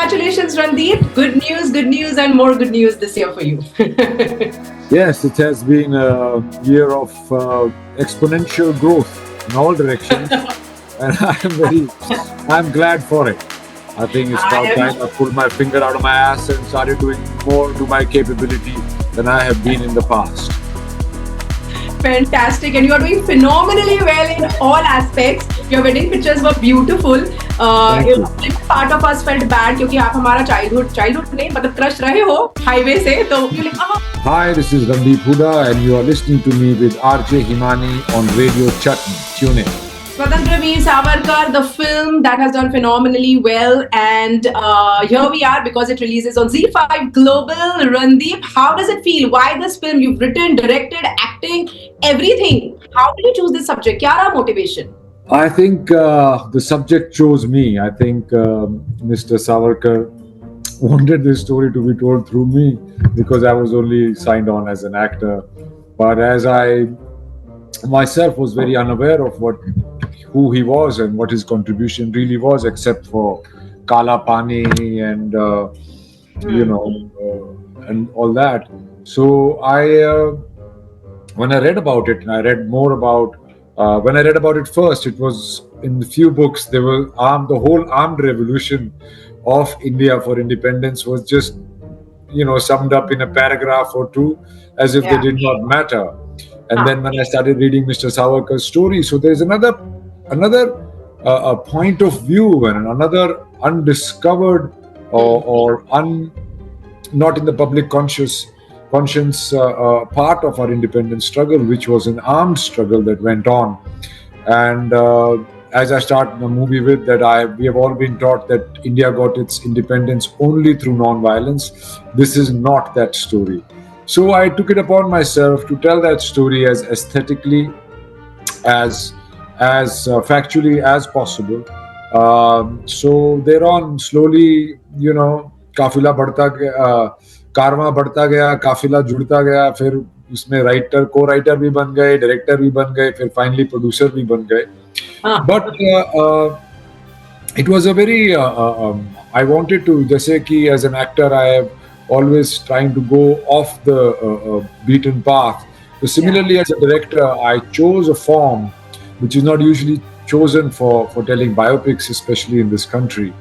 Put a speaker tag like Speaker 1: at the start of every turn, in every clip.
Speaker 1: Congratulations, Randeep. Good news, and more good news this year for you.
Speaker 2: Yes, it has been a year of exponential growth in all directions, and I'm glad for it. I think it's about time I pulled my finger out of my ass and started doing more to my capability than I have been in the past.
Speaker 1: Fantastic, and you are doing phenomenally well in all aspects. Your wedding pictures were beautiful. Part of us felt bad because आप हमारा childhood नहीं मतलब crush रहे हो highway से तो
Speaker 2: Hi, this is Randeep Hooda and you are listening to me with RJ Himani on Radio Chutney. Tune in.
Speaker 1: Swatantra, Veer, Savarkar, the film that has done phenomenally well, and here we are because it releases on ZEE5 GLOBAL. Randeep, how does it feel? Why this film? You've written, directed, acting, everything. How did you choose this subject? Kya raha motivation?
Speaker 2: I think the subject chose me. I think Mr. Savarkar wanted this story to be told through me because I was only signed on as an actor. But as I myself was very unaware of who he was and what his contribution really was, except for Kala Pani and and all that. So when I read about it, and I read more about when I read about it first, it was in the few books. There were the whole armed revolution of India for independence was just summed up in a paragraph or two, as if they did not matter. And then when I started reading Mr. Savarkar's story, so there's another point of view and another undiscovered or not in the public conscience part of our independence struggle, which was an armed struggle that went on. And as I start the movie with that, we have all been taught that India got its independence only through non-violence. This is not that story. So I took it upon myself to tell that story as aesthetically, as factually as possible. So thereon, slowly, काफिला बढ़ता गया, कारवां बढ़ता गया, काफिला जुड़ता गया, फिर उसमें co-writer भी बन गए, director भी बन गए, फिर finally producer भी बन गए. But it was a very I wanted to, जैसे कि as an actor I have always trying to go off the beaten path. So similarly, as a director, I chose a form which is not usually chosen for telling biopics, especially in this country.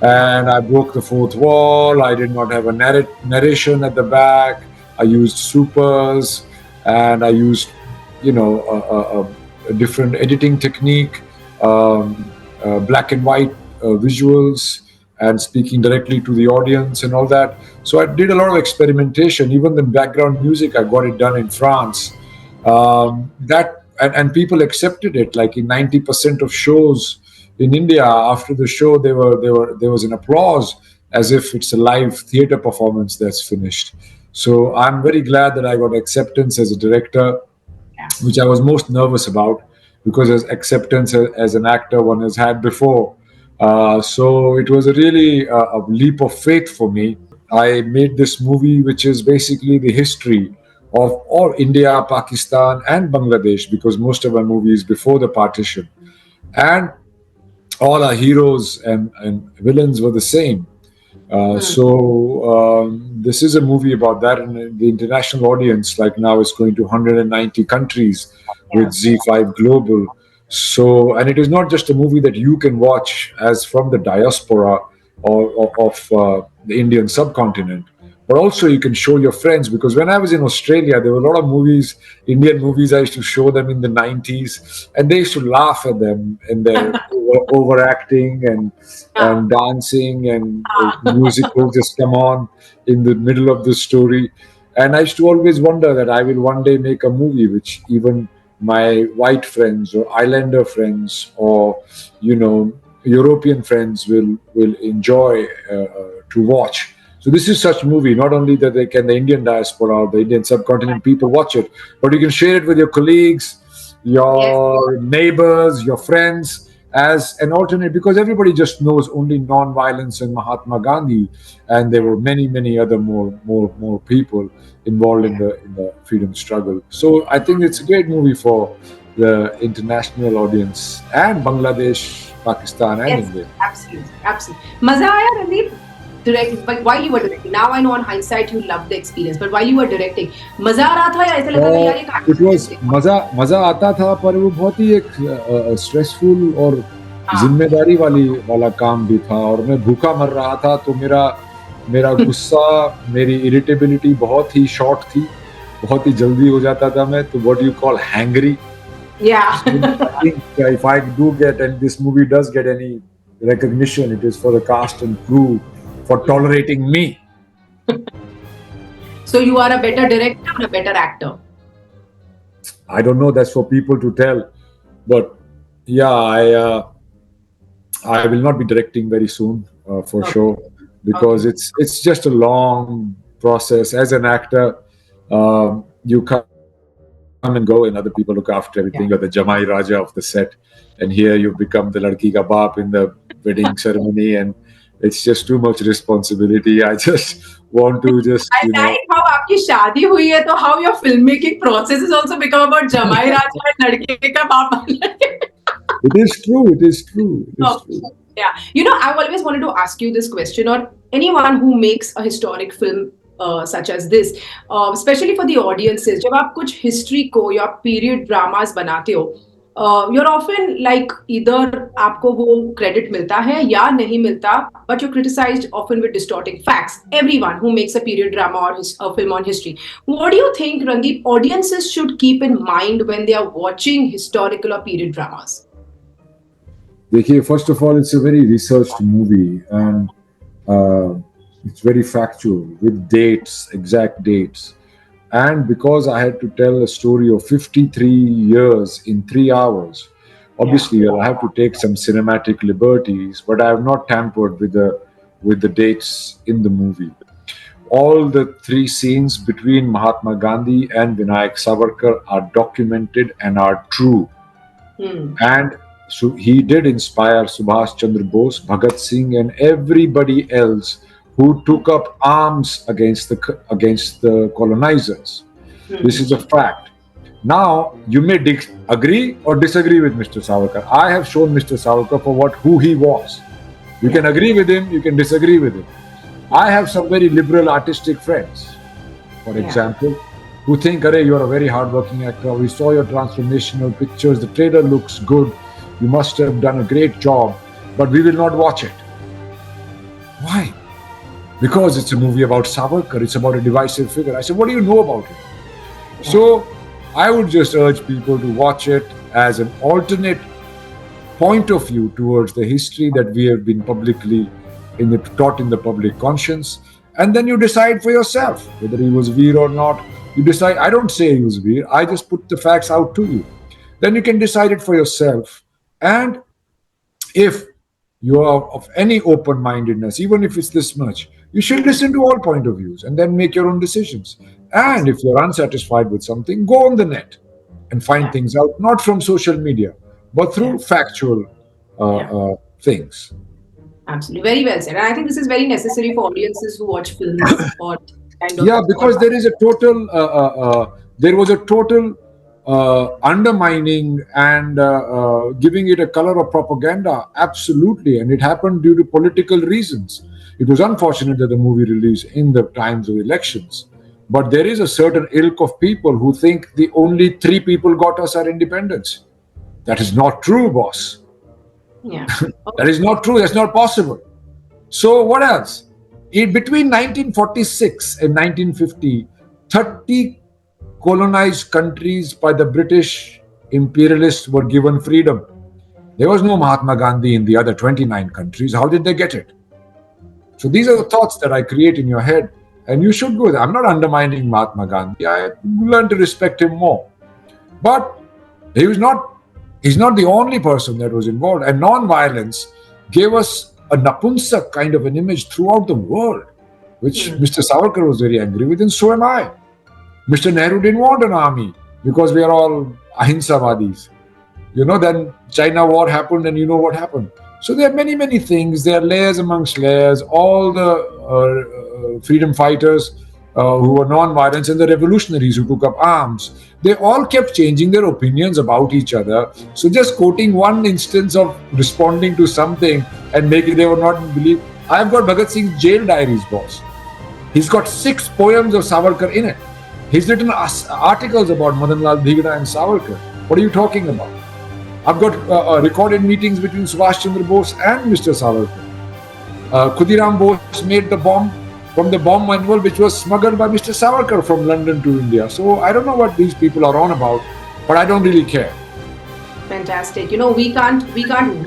Speaker 2: And I broke the fourth wall. I did not have a narration at the back. I used supers, and I used, a different editing technique, black and white visuals, and speaking directly to the audience and all that. So I did a lot of experimentation. Even the background music, I got it done in France. And people accepted it. Like in 90% of shows in India, after the show, there was an applause as if it's a live theater performance that's finished. So I'm very glad that I got acceptance as a director, which I was most nervous about, because as acceptance as an actor one has had before. So it was really a leap of faith for me. I made this movie, which is basically the history of all India, Pakistan, and Bangladesh, because most of our movies before the partition, and all our heroes and villains were the same. So this is a movie about that, and the international audience, like now, is going to 190 countries with ZEE5 GLOBAL. So, and it is not just a movie that you can watch as from the diaspora of the Indian subcontinent, but also you can show your friends. Because when I was in Australia, there were a lot of movies, Indian movies, I used to show them in the 90s, and they used to laugh at them and their overacting and dancing, and music will just come on in the middle of the story. And I used to always wonder that I will one day make a movie which even my white friends or islander friends or European friends will enjoy to watch. So this is such movie, not only that the Indian diaspora or the Indian subcontinent people watch it, but you can share it with your colleagues, your neighbors, your friends, as an alternate, because everybody just knows only non-violence and Mahatma Gandhi, and there were many other more people involved in the freedom struggle. So I think it's a great movie for the international audience and Bangladesh, Pakistan, and India.
Speaker 1: Absolutely. Maza aaya, Randeep? direct, but while you were directing, now I know on hindsight you loved the experience, but while you were directing, मजा आ रहा था या ऐसा लगा था यार ये
Speaker 2: it was मजा आता था, पर वो बहुत ही एक स्ट्रेसफुल और जिम्मेदारी वाला काम भी था, और मैं भूखा मर रहा था, तो मेरा गुस्सा, मेरी इरिटेबिलिटी बहुत ही शॉर्ट थी, बहुत ही जल्दी हो जाता था मैं, तो what you call hangry.
Speaker 1: Yeah.
Speaker 2: I think if I do get, and this movie does get any recognition, it is for the cast and crew for tolerating me.
Speaker 1: So you are a better director or a better actor?
Speaker 2: I don't know, that's for people to tell, but yeah, I will not be directing very soon, for sure, because it's just a long process. As an actor, you come and go, and other people look after everything. You're the Jamai Raja of the set, and here you become the ladki ka baap in the wedding ceremony, and it's just too much responsibility. I just want to just,
Speaker 1: I like how आपकी शादी हुई है, तो how your filmmaking process has also become about Jamai Raja and लड़के का बाप.
Speaker 2: It is true. It is true. It is true.
Speaker 1: Yeah, you know, I've always wanted to ask you this question, or anyone who makes a historic film such as this, especially for the audiences, जब आप कुछ history को या period dramas बनाते हो, you're often like either आपको वो credit मिलता है या नहीं मिलता, but you're criticized often with distorting facts. Everyone who makes a period drama or a film on history, what do you think, Randeep, audiences should keep in mind when they are watching historical or period dramas?
Speaker 2: देखिए, first of all, it's a very researched movie, and it's very factual with dates, exact dates. And because I had to tell a story of 53 years in 3 hours, obviously I have to take some cinematic liberties, but I have not tampered with the dates in the movie. All the 3 scenes between Mahatma Gandhi and Vinayak Savarkar are documented and are true. And so he did inspire Subhash Chandra Bose, Bhagat Singh, and everybody else who took up arms against the colonizers. This is a fact. Now, you may agree or disagree with Mr. Savarkar. I have shown Mr. Savarkar for who he was. You can agree with him, you can disagree with him. I have some very liberal artistic friends, for example, who think, "Arey, you're a very hardworking actor. We saw your transformational pictures. The trailer looks good. You must have done a great job, but we will not watch it." Why? Because it's a movie about Savarkar. It's about a divisive figure. I said, what do you know about it? So I would just urge people to watch it as an alternate point of view towards the history that we have been publicly taught in the public conscience. And then you decide for yourself whether he was Veer or not. You decide. I don't say he was Veer. I just put the facts out to you. Then you can decide it for yourself. And if you are of any open-mindedness, even if it's this much, you should listen to all point of views and then make your own decisions. And if you're unsatisfied with something, go on the net and find things out, not from social media, but through factual things.
Speaker 1: Absolutely. Very well said. And I think this is very necessary for audiences who watch films or kind of...
Speaker 2: Yeah, because there is a total, there was a total undermining and giving it a color of propaganda. Absolutely. And it happened due to political reasons. It was unfortunate that the movie released in the times of elections. But there is a certain ilk of people who think the only 3 people got us our independence. That is not true, boss.
Speaker 1: Yeah.
Speaker 2: That is not true. That's not possible. So what else? Between 1946 and 1950, 30 colonized countries by the British imperialists were given freedom. There was no Mahatma Gandhi in the other 29 countries. How did they get it? So these are the thoughts that I create in your head, and you should go there. I'm not undermining Mahatma Gandhi. I learned to respect him more. But he's not the only person that was involved. And non-violence gave us a Napunsak kind of an image throughout the world, which Mr. Savarkar was very angry with, and so am I. Mr. Nehru didn't want an army because we are all ahinsavadis. Then China war happened, and you know what happened. So there are many, many things. There are layers amongst layers. All the freedom fighters who were non-violent and the revolutionaries who took up arms, they all kept changing their opinions about each other. So just quoting one instance of responding to something and making they were not believe, I've got Bhagat Singh's jail diaries, boss. He's got 6 poems of Savarkar in it. He's written articles about Madanlal Dhigda and Savarkar. What are you talking about? I've got recorded meetings between Subhash Chandra Bose and Mr. Savarkar. Khudiram Bose made the bomb from the bomb manual which was smuggled by Mr. Savarkar from London to India. So I don't know what these people are on about, but I don't really care.
Speaker 1: Fantastic. We can't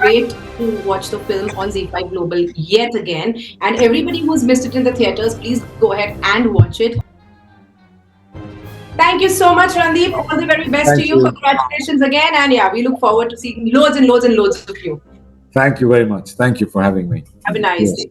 Speaker 1: wait to watch the film on ZEE5 Global yet again. And everybody who's missed it in the theaters, please go ahead and watch it. Thank you so much, Randeep. All the very best to you. Congratulations again. And yeah, we look forward to seeing loads and loads and loads of you.
Speaker 2: Thank you very much. Thank you for having me.
Speaker 1: Have a nice day.